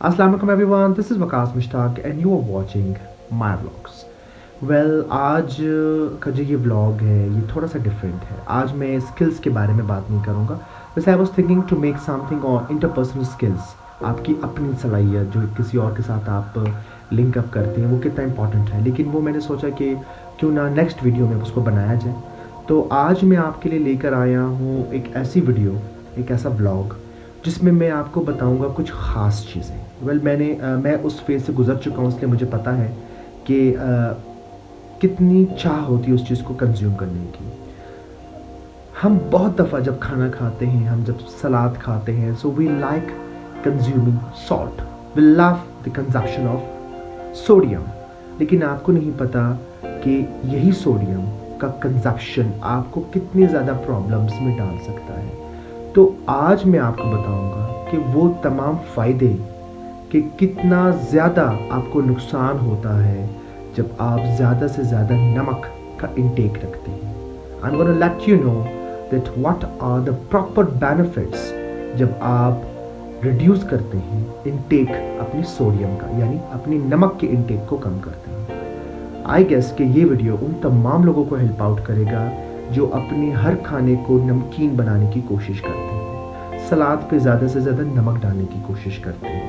Assalamu alaikum everyone, this is Waqas Mushtaq and you are watching my vlogs. आज का जो ये vlog है ये थोड़ा सा डिफरेंट है। आज मैं स्किल्स के बारे में बात नहीं करूँगा। वैसे I was thinking to make something on interpersonal skills. आपकी अपनी सलाहियत जो किसी और के साथ आप लिंक अप करते हैं वो कितना इंपॉर्टेंट है, लेकिन वो मैंने सोचा कि क्यों ना नेक्स्ट वीडियो में उसको बनाया जाए। तो आज मैं आपके लिए लेकर आया हूँ एक ऐसी वीडियो, एक ऐसा व्लॉग जिसमें मैं आपको बताऊंगा कुछ ख़ास चीज़ें। मैं उस फेज़ से गुज़र चुका हूँ, इसलिए मुझे पता है कि कितनी चाह होती है उस चीज़ को कंज्यूम करने की। हम बहुत दफ़ा जब खाना खाते हैं, हम जब सलाद खाते हैं, so we like consuming salt, we love the consumption of sodium. लेकिन आपको नहीं पता कि यही सोडियम का कंजप्शन आपको कितनी ज़्यादा प्रॉब्लम्स में डाल सकता है। तो आज मैं आपको बताऊंगा कि वो तमाम फ़ायदे कि कितना ज़्यादा आपको नुकसान होता है जब आप ज़्यादा से ज़्यादा नमक का इंटेक रखते हैं। I am gonna let you know that what are the proper benefits जब आप रिड्यूस करते हैं इंटेक अपनी सोडियम का, यानी अपनी नमक के इंटेक को कम करते हैं। आई गेस कि ये वीडियो उन तमाम लोगों को हेल्प आउट करेगा जो अपने हर खाने को नमकीन बनाने की कोशिश करते हैं, सलाद पे ज़्यादा से ज़्यादा नमक डालने की कोशिश करते हैं।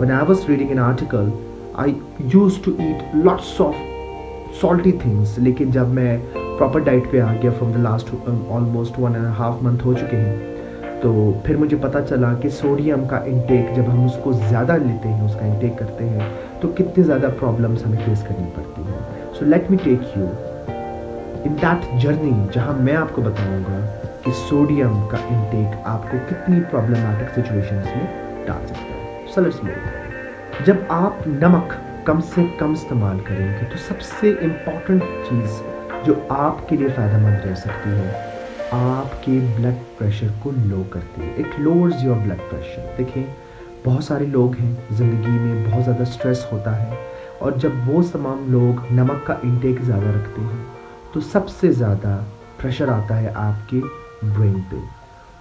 When I was reading an article, I used to eat lots of salty things, लेकिन जब मैं प्रॉपर डाइट पे आ गया from the last almost 1.5 month हो चुके हैं, तो फिर मुझे पता चला कि सोडियम का इंटेक जब हम उसको ज़्यादा लेते हैं, उसका इंटेक करते हैं, तो कितनी ज़्यादा प्रॉब्लम्स हमें फेस करनी पड़ती हैं। So let me take you in that journey, जहाँ मैं आपको बताऊंगा कि सोडियम का इंटेक आपको कितनी प्रॉब्लमैटिक सिचुएशंस में डाल सकता है। So let's move. जब आप नमक कम से कम इस्तेमाल करेंगे तो सबसे इम्पॉर्टेंट चीज़ जो आपके लिए फ़ायदेमंद रह सकती है, आपके ब्लड प्रेशर को लो करती है। It lowers your blood pressure. देखिए, बहुत सारे लोग हैं ज़िंदगी में, बहुत ज़्यादा स्ट्रेस होता है, और जब वो तमाम लोग नमक का इंटेक ज़्यादा रखते हैं तो सबसे ज़्यादा प्रेशर आता है आपके ब्रेन पे।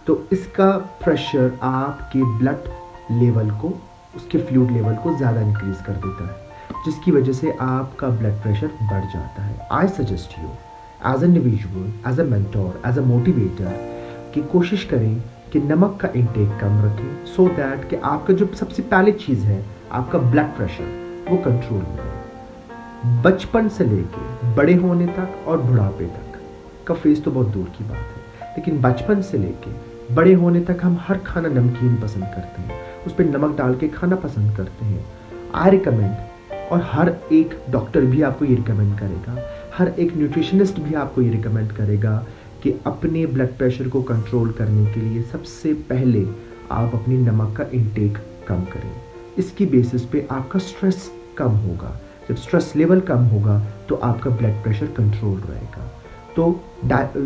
तो इसका प्रेशर आपके ब्लड लेवल को, उसके फ्लूइड लेवल को ज़्यादा इंक्रीज़ कर देता है, जिसकी वजह से आपका ब्लड प्रेशर बढ़ जाता है। I suggest you as individual, as a mentor, as a motivator कि कोशिश करें कि नमक का इंटेक कम रखें, सो दैट कि आपका जो सबसे पहली चीज़ है, आपका ब्लड प्रेशर, वो कंट्रोल में रहे। बचपन से लेके बड़े होने तक और बुढ़ापे तक का फेज़ तो बहुत दूर की बात है, लेकिन बचपन से लेके बड़े होने तक हम हर खाना नमकीन पसंद करते हैं, उस पर नमक डाल के खाना पसंद करते हैं। आई रिकमेंड, और हर एक डॉक्टर भी आपको ये रिकमेंड करेगा, हर एक न्यूट्रिशनिस्ट भी आपको ये रिकमेंड करेगा कि अपने ब्लड प्रेशर को कंट्रोल करने के लिए सबसे पहले आप अपनी नमक का इंटेक कम करें। इसकी बेसिस पे आपका स्ट्रेस कम होगा। जब स्ट्रेस लेवल कम होगा तो आपका ब्लड प्रेशर कंट्रोल रहेगा। तो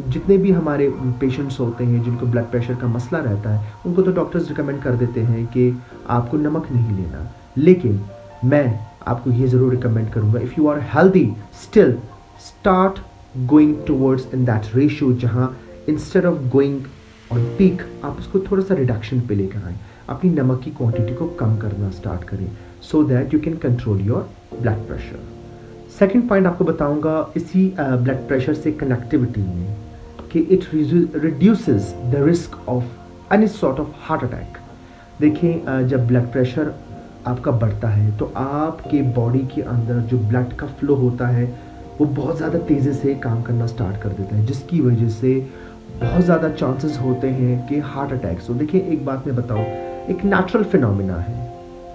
जितने भी हमारे पेशेंट्स होते हैं जिनको ब्लड प्रेशर का मसला रहता है, उनको तो डॉक्टर्स रिकमेंड कर देते हैं कि आपको नमक नहीं लेना, लेकिन मैं आपको ये ज़रूर रिकमेंड करूँगा, if you are healthy still start going towards in that ratio, जहाँ instead of going on peak आप उसको थोड़ा सा रिडक्शन पे लेकर आएँ, अपनी नमक की क्वांटिटी को कम करना स्टार्ट करें, so that you can control your blood pressure. Second point आपको बताऊंगा इसी ब्लड प्रेशर से कनेक्टिविटी में कि it reduces the risk of any sort of heart attack. देखिए, जब ब्लड प्रेशर आपका बढ़ता है तो आपके बॉडी के अंदर जो ब्लड का फ्लो होता है वो बहुत ज़्यादा तेज़ी से काम करना स्टार्ट कर देता है, जिसकी वजह से बहुत ज़्यादा चांसेस होते हैं कि हार्ट अटैक्स हो। देखिए, एक बात मैं बताऊँ, एक नेचुरल फिनोमिना है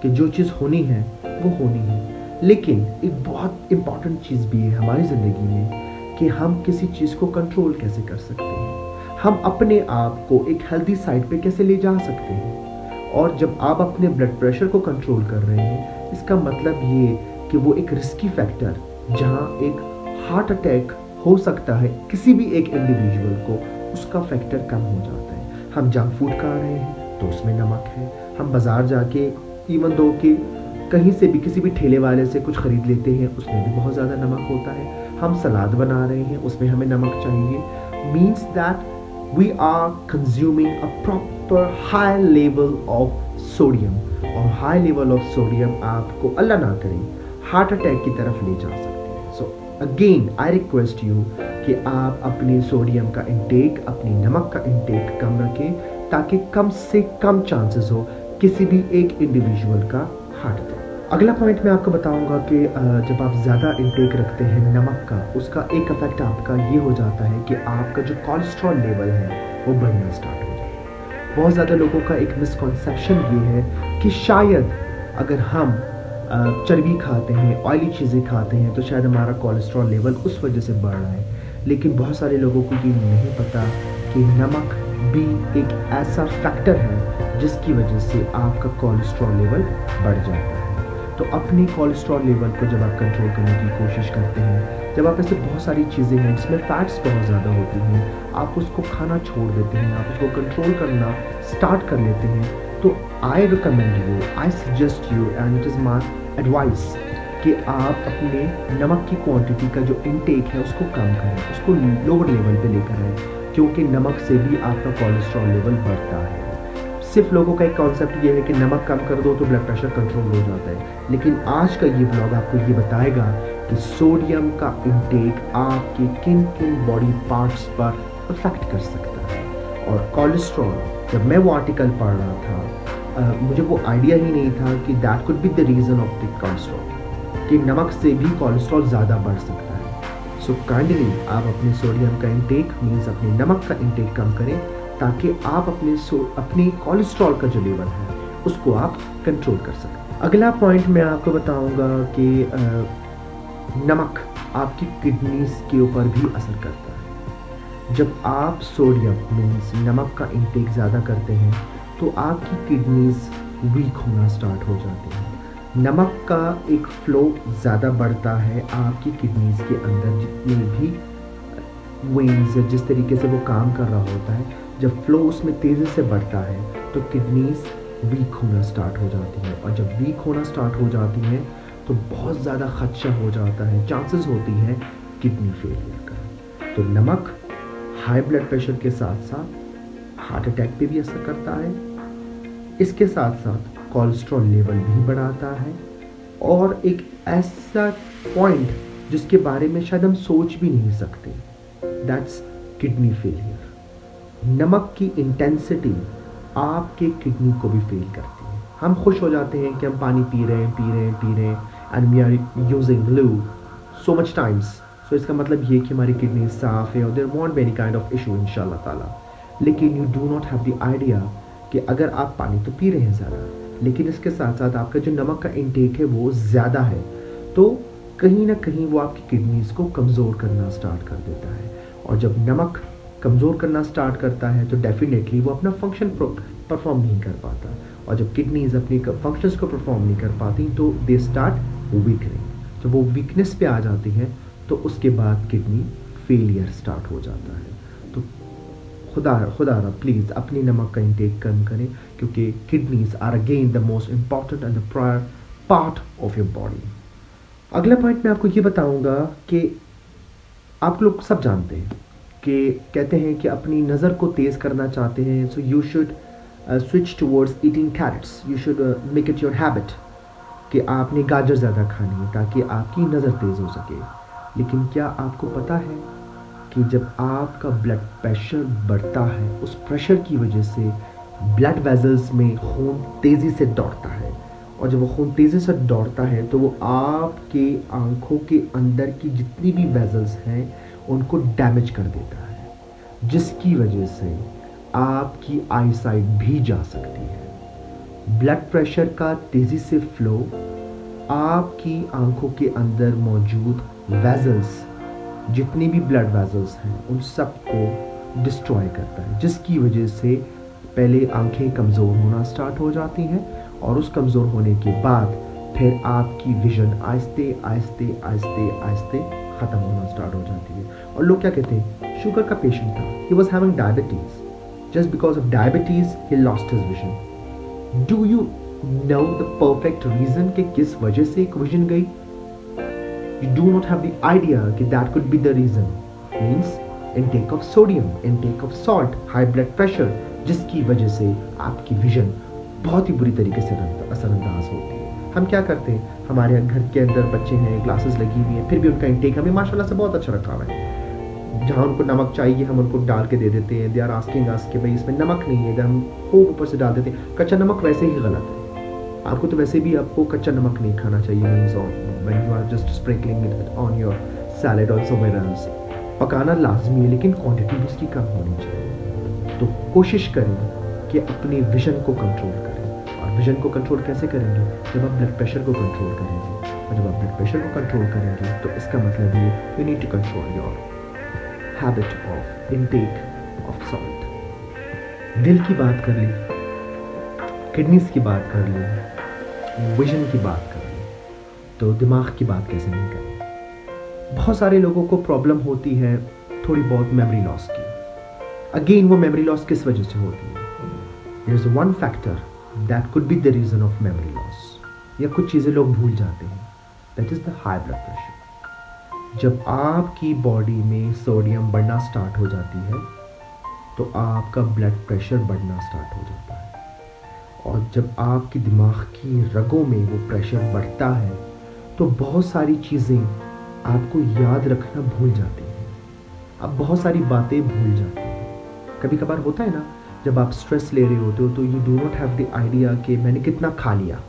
कि जो चीज़ होनी है वो होनी है, लेकिन एक बहुत इम्पॉर्टेंट चीज़ भी है हमारी ज़िंदगी में कि हम किसी चीज़ को कंट्रोल कैसे कर सकते हैं, हम अपने आप को एक हेल्दी साइड पे कैसे ले जा सकते हैं। और जब आप अपने ब्लड प्रेशर को कंट्रोल कर रहे हैं, इसका मतलब ये कि वो एक रिस्की फैक्टर, जहाँ एक हार्ट अटैक हो सकता है किसी भी एक इंडिविजुअल को, उसका फैक्टर कम हो जाता है। हम जंक फूड खा रहे हैं तो उसमें नमक है, हम बाज़ार जाके इवन दो कि कहीं से भी किसी भी ठेले वाले से कुछ ख़रीद लेते हैं, उसमें भी बहुत ज़्यादा नमक होता है। हम सलाद बना रहे हैं, उसमें हमें नमक चाहिए। Means that we are consuming a proper high level of sodium, और हाई लेवल ऑफ सोडियम आपको अल्लाह ना करे हार्ट अटैक की तरफ ले जा सकती है। So again I request you कि आप अपने सोडियम का इंटेक, अपनी नमक का इंटेक कम रखें ताकि कम से कम चांसेस हो किसी भी एक इंडिविजुअल का हार्ट अटैक। अगला पॉइंट मैं आपको बताऊंगा कि जब आप ज़्यादा इंटेक रखते हैं नमक का, उसका एक इफेक्ट आपका ये हो जाता है कि आपका जो कोलेस्ट्रॉल लेवल है वो बढ़ना स्टार्ट हो जाता है। बहुत ज़्यादा लोगों का एक मिसकॉन्सेप्शन ये है कि शायद अगर हम चर्बी खाते हैं, ऑयली चीज़ें खाते हैं तो शायद हमारा कोलेस्ट्रॉल लेवल उस वजह से बढ़ रहा है। लेकिन बहुत सारे लोगों को ये नहीं पता कि नमक भी एक ऐसा फैक्टर है जिसकी वजह से आपका कोलेस्ट्रॉल लेवल बढ़ जाता है। तो अपने कोलेस्ट्रॉल लेवल को जब आप कंट्रोल करने की कोशिश करते हैं, जब आप ऐसे बहुत सारी चीज़ें हैं जिसमें फैट्स बहुत ज़्यादा होती हैं, आप उसको खाना छोड़ देते हैं, आप उसको कंट्रोल करना स्टार्ट कर लेते हैं, तो I recommend you, I suggest you and it is my advice कि आप अपने नमक की क्वांटिटी का जो इनटेक है उसको कम करें, उसको लोअर लेवल पे लेकर आएँ, क्योंकि नमक से भी आपका कोलेस्ट्रॉल लेवल बढ़ता है। सिर्फ लोगों का एक कॉन्सेप्ट ये है कि नमक कम कर दो तो ब्लड प्रेशर कंट्रोल हो जाता है, लेकिन आज का ये ब्लॉग आपको ये बताएगा कि सोडियम का इंटेक आपके किन किन बॉडी पार्ट्स पर अफेक्ट कर सकता है। और कोलेस्ट्रॉल, जब मैं वो आर्टिकल पढ़ रहा था मुझे वो आइडिया ही नहीं था कि that could be the reason of the cholesterol, कि नमक से भी कोलेस्ट्रॉल ज़्यादा बढ़ सकता है। सो काइंडली आप अपने सोडियम का इंटेक मीन्स अपने नमक का इंटेक कम करें ताकि आप अपने कोलेस्ट्रॉल का जो लेवल है उसको आप कंट्रोल कर सकें। अगला पॉइंट मैं आपको बताऊंगा कि नमक आपकी किडनीज के ऊपर भी असर करता है। जब आप सोडियम मीन्स नमक का इंटेक ज़्यादा करते हैं तो आपकी किडनीज वीक होना स्टार्ट हो जाती हैं। नमक का एक फ्लो ज़्यादा बढ़ता है आपकी किडनीज के अंदर, जितने भी वेन्स जिस तरीके से वो काम कर रहा होता है, जब फ्लो उसमें तेज़ी से बढ़ता है तो किडनीज वीक होना स्टार्ट हो जाती हैं, और जब वीक होना स्टार्ट हो जाती हैं तो बहुत ज़्यादा खदशा हो जाता है, चांसेस होती हैं किडनी फेलियर का। तो नमक हाई ब्लड प्रेशर के साथ साथ हार्ट अटैक पे भी असर करता है, इसके साथ साथ कोलेस्ट्रॉल लेवल भी बढ़ाता है, और एक ऐसा पॉइंट जिसके बारे में शायद हम सोच भी नहीं सकते, दैट्स किडनी फेलियर। नमक की इंटेंसिटी आपके किडनी को भी फेल करती है। हम खुश हो जाते हैं कि हम पानी पी रहे हैं and we are using glue so much times, so इसका मतलब ये कि हमारी किडनी साफ़ है और there won't be any kind of issue इंशाल्लाह ताला। लेकिन you do not have the idea कि अगर आप पानी तो पी रहे हैं ज़्यादा, लेकिन इसके साथ साथ आपका जो नमक का इंटेक है वो ज़्यादा है, तो कहीं ना कहीं वो आपकी किडनीज़ को कमज़ोर करना स्टार्ट कर देता है। और जब नमक कमज़ोर करना स्टार्ट करता है तो डेफिनेटली वो अपना फंक्शन परफॉर्म नहीं कर पाता, और जब किडनीज अपने फंक्शंस को परफॉर्म नहीं कर पाती तो दे स्टार्ट वीकनिंग। जब वो वीकनेस पे आ जाती हैं तो उसके बाद किडनी फेलियर स्टार्ट हो जाता है। तो खुदा प्लीज़ अपनी नमक का इंटेक कम करें, क्योंकि kidneys are again the most important and the prior part of your body. अगला पॉइंट मैं आपको ये बताऊंगा कि आप लोग सब जानते हैं कि कहते हैं कि अपनी नज़र को तेज़ करना चाहते हैं, so you should switch towards eating carrots, you should make it your habit कि आपने गाजर ज़्यादा खानी है ताकि आपकी नज़र तेज़ हो सके। लेकिन क्या आपको पता है कि जब आपका ब्लड प्रेशर बढ़ता है, उस प्रेशर की वजह से ब्लड वेजल्स में खून तेज़ी से दौड़ता है, और जब वो खून तेज़ी से दौड़ता है तो वो आपके आँखों के अंदर की जितनी भी वेजल्स हैं उनको डैमेज कर देता है, जिसकी वजह से आपकी आईसाइट भी जा सकती है। ब्लड प्रेशर का तेज़ी से फ्लो आपकी आंखों के अंदर मौजूद वेजल्स, जितने भी ब्लड वेजल्स हैं उन सब को डिस्ट्रॉय करता है, जिसकी वजह से पहले आंखें कमज़ोर होना स्टार्ट हो जाती हैं, और उस कमज़ोर होने के बाद फिर आपकी विजन आहिस्ते आहिस्ते आहिस्ते आहिस्ते ख़त्म होना स्टार्ट हो जाती है। और लोग क्या कहते हैं, शुगर का पेशेंट था, he was having diabetes, just because of diabetes he lost his vision. Do you know the perfect reason कि किस वजह से एक विजन गई? You do not have the idea कि that could be the reason means intake of sodium, intake of salt, high blood pressure, जिसकी वजह से आपकी विजन बहुत ही बुरी तरीके से असरअंदाज होती है। हम क्या करते हैं, हमारे घर के अंदर बच्चे हैं, ग्लासेस लगी हुई हैं, फिर भी उनका इंटेक हमें माशाल्लाह से बहुत अच्छा रखा हुआ है। जहाँ उनको नमक चाहिए हम उनको डाल के दे देते हैं। दे आर आस्किंग अस कि भाई इसमें नमक नहीं है, हम खूब ऊपर से डाल देते हैं। कच्चा नमक वैसे ही गलत है। आपको तो वैसे भी आपको कच्चा नमक नहीं खाना चाहिए when you are just sprinkling it on your salad और समवेयर एल्स। पकाना लाजमी है लेकिन क्वांटिटी भी उसकी कम होनी चाहिए। तो कोशिश करें कि अपने विजन को कंट्रोल करें। और विजन को कंट्रोल कैसे करेंगे? जब आप ब्लड प्रेशर को कंट्रोल करेंगे। और जब आप ब्लड प्रेशर को कंट्रोल करेंगे तो इसका मतलब ये you need to control your habit of intake of salt. दिल की बात कर ली, किडनीज की बात कर ली, विजन की बात कर ली, तो दिमाग की बात कैसे नहीं करें? बहुत सारे लोगों को प्रॉब्लम होती है थोड़ी बहुत मेमोरी लॉस की। अगेन वो मेमोरी लॉस किस वजह से होती है? There is one factor that could be the reason of memory loss, या कुछ चीज़ें लोग भूल जाते हैं। That is the high blood pressure. जब आपकी बॉडी में सोडियम बढ़ना स्टार्ट हो जाती है तो आपका ब्लड प्रेशर बढ़ना स्टार्ट हो जाता है। और जब आपकी दिमाग की रगों में वो प्रेशर बढ़ता है तो बहुत सारी चीज़ें आपको याद रखना भूल जाते हैं। आप बहुत सारी बातें भूल जाते हैं। कभी कभार होता है ना, जब आप स्ट्रेस ले रहे होते हो तो you do not have the idea कि मैंने कितना खा लिया।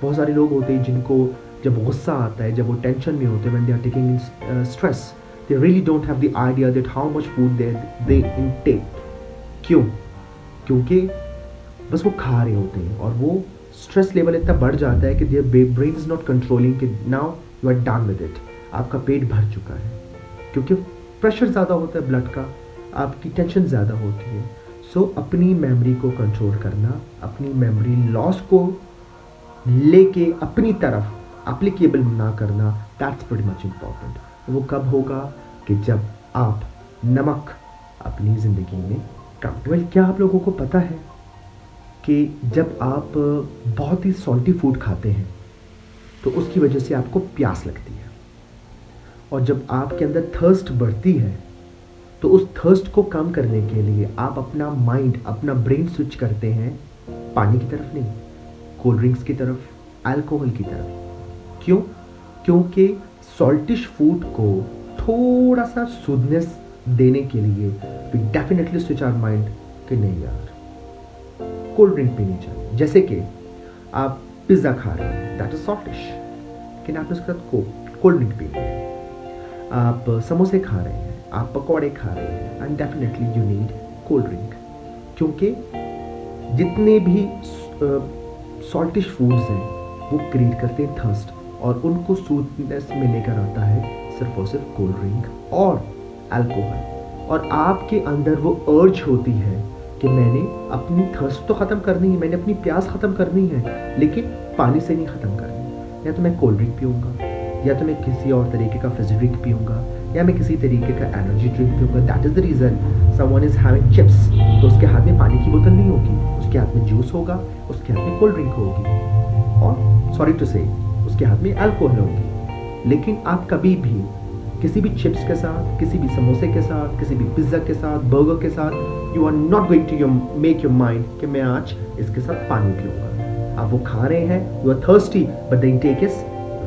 बहुत सारे लोग होते हैं जिनको जब गुस्सा आता है, जब वो टेंशन में होते हैं, when they are taking stress, they really don't have the idea that how much food they intake. क्यों? क्योंकि बस वो खा रहे होते हैं और वो स्ट्रेस लेवल इतना बढ़ जाता है कि their brain is not controlling कि now you are done with it. आपका पेट भर चुका है क्योंकि प्रेशर ज़्यादा होता है ब्लड का, आपकी टेंशन ज़्यादा होती है। सो अपनी मेमोरी को कंट्रोल करना, अपनी मेमोरी लॉस को लेके अपनी तरफ एप्लीकेबल ना करना, दैट्स प्रीटी मच इम्पॉर्टेंट। वो कब होगा? कि जब आप नमक अपनी ज़िंदगी में कम। वेल, क्या आप लोगों को पता है कि जब आप बहुत ही सॉल्टी फूड खाते हैं तो उसकी वजह से आपको प्यास लगती है, और जब आपके अंदर थर्स्ट बढ़ती है तो उस थर्स्ट को कम करने के लिए आप अपना माइंड, अपना ब्रेन स्विच करते हैं पानी की तरफ नहीं, कोल्ड ड्रिंक्स की तरफ, अल्कोहल की तरफ। क्यों? क्योंकि सॉल्टिश फूड को थोड़ा सा सूदनेस देने के लिए we definitely switch our mind कि नहीं यार कोल्ड ड्रिंक पीनी चाहिए। जैसे कि आप पिज़्ज़ा खा रहे हैं, दैट इज सॉल्टिश, लेकिन आपने उसके साथ कोल्ड ड्रिंक पी ली। आप समोसे खा रहे हैं, आप पकौड़े खा रहे हैं, and definitely you need cold drink. क्योंकि जितने भी सॉल्टिश फूड्स हैं वो क्रिएट करते हैं थर्स्ट, और उनको स्वीटनेस में लेकर आता है सिर्फ और सिर्फ कोल्ड ड्रिंक और अल्कोहल। और आपके अंदर वो अर्ज होती है कि मैंने अपनी थर्स्ट तो ख़त्म करनी है, मैंने अपनी प्यास ख़त्म करनी है, लेकिन पानी से नहीं ख़त्म करनी। या तो मैं कोल्ड ड्रिंक पीऊँगा, या तो मैं किसी और तरीके का फिज़ ड्रिंक पीऊँगा, या मैं किसी तरीके का एनर्जी ड्रिंक पीऊँगा। That is the reason someone is having chips, तो उसके हाथ में पानी की बोतल नहीं होगी, उसके हाथ में जूस होगा, उसके हाथ में कोल्ड ड्रिंक होगी, और सॉरी टू से उसके हाथ में अल्कोहल होगी। लेकिन आप कभी भी किसी भी चिप्स के साथ, किसी भी समोसे के साथ, किसी भी पिज़्ज़ा के साथ, बर्गर के साथ, you are not going to make your mind कि मैं आज इसके साथ पानी पीऊँगा। आप वो खा रहे हैं, you are thirsty, but the intake is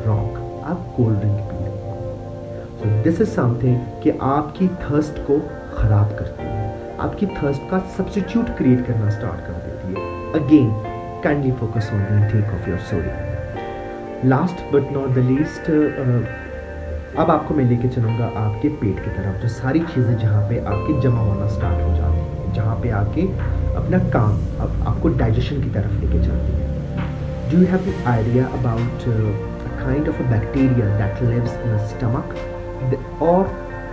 wrong, आप कोल्ड ड्रिंक पी रहे हैं। सो दिस इज समथिंग कि आपकी थर्स्ट को ख़राब करती है, आपकी थर्स्ट का सब्स्टिट्यूट क्रिएट करना स्टार्ट कर देती है। Again kindly focus on the intake of your sodium. Last but not the least, अब आपको मैं लेके चलूँगा आपके पेट की तरफ, जो सारी चीज़ें जहाँ पे आपके जमा होना स्टार्ट हो जाती हैं, जहाँ पे आके अपना काम अब आपको डाइजेशन की तरफ लेके चलती है। Do you have the idea about kind of a bacteria that lives in the stomach और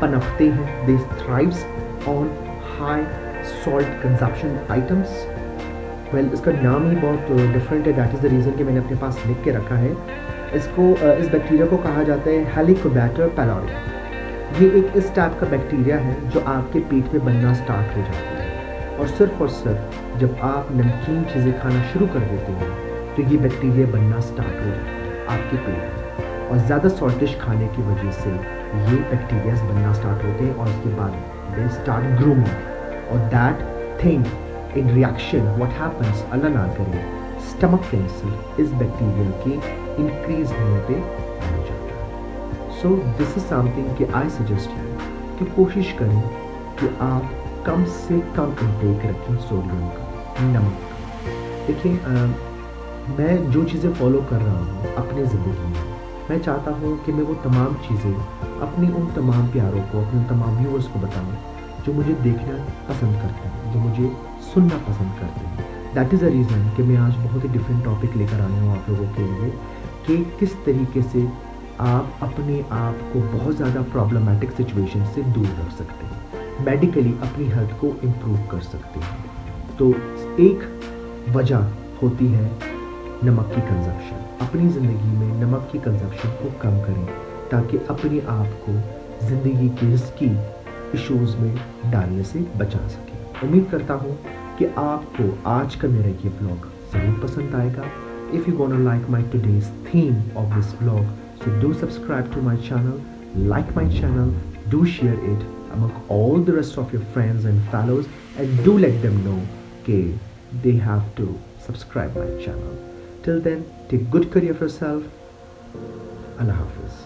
पनपते हैं, they thrives on high salt consumption items? Well, इसका नाम ही बहुत डिफरेंट है, दैट इज़ द रीज़न कि मैंने अपने पास लिख के रखा है इसको। इस बैक्टीरिया को कहा जाता है हेलिकोबैक्टर पाइलोरी। ये एक इस टाइप का बैक्टीरिया है जो आपके पेट में बनना स्टार्ट हो जाता है, और सिर्फ जब आप नमकीन चीज़ें खाना शुरू कर देते हैं तो ये बैक्टीरिया बनना स्टार्ट हो जाता है आपके पेट में, और ज़्यादा सॉल्टिश खाने की वजह से ये बैक्टीरियाज बनना स्टार्ट होते हैं, और उसके बाद दे स्टार्ट ग्रूमिंग, और that thing in reaction what happens, अल्लाह ना करे, स्टमक कैंसर इस बैक्टीरिया के इंक्रीज होने पे हो जाता है। सो दिस इज समथिंग कि आई सजेस्ट यू कि कोशिश करें कि आप कम से कम इंटेक रखें सोडियम का, नमक का। देखिए मैं जो चीज़ें फॉलो कर रहा हूँ अपनी ज़िंदगी में, मैं चाहता हूँ कि मैं वो तमाम चीज़ें अपने उन तमाम प्यारों को, अपने उन तमाम व्यूअर्स को बताऊँ जो मुझे देखना पसंद करते हैं, जो मुझे सुनना पसंद करते हैं। दैट इज़ अ रीज़न कि मैं आज बहुत ही डिफरेंट टॉपिक लेकर आया हूँ आप लोगों के लिए कि किस तरीके से आप अपने आप को बहुत ज़्यादा प्रॉब्लमेटिक सिचुएशन से दूर रख सकते हैं, मेडिकली अपनी हेल्थ को इम्प्रूव कर सकते हैं। तो एक वजह होती है नमक की कंजप्शन। अपनी ज़िंदगी में नमक की कंजप्शन को कम करें ताकि अपने आप को ज़िंदगी के रिस्की इश्यूज़ में डालने से बचा सकें। उम्मीद करता हूँ कि आपको आज का मेरा ये व्लॉग ज़रूर पसंद आएगा। If you gonna like my today's theme of this vlog, so do subscribe to my channel, like my channel, do share it among all the rest of your friends and fellows, and do let them know okay, they have to subscribe my channel. Till then, take good care of yourself. Allah Hafiz.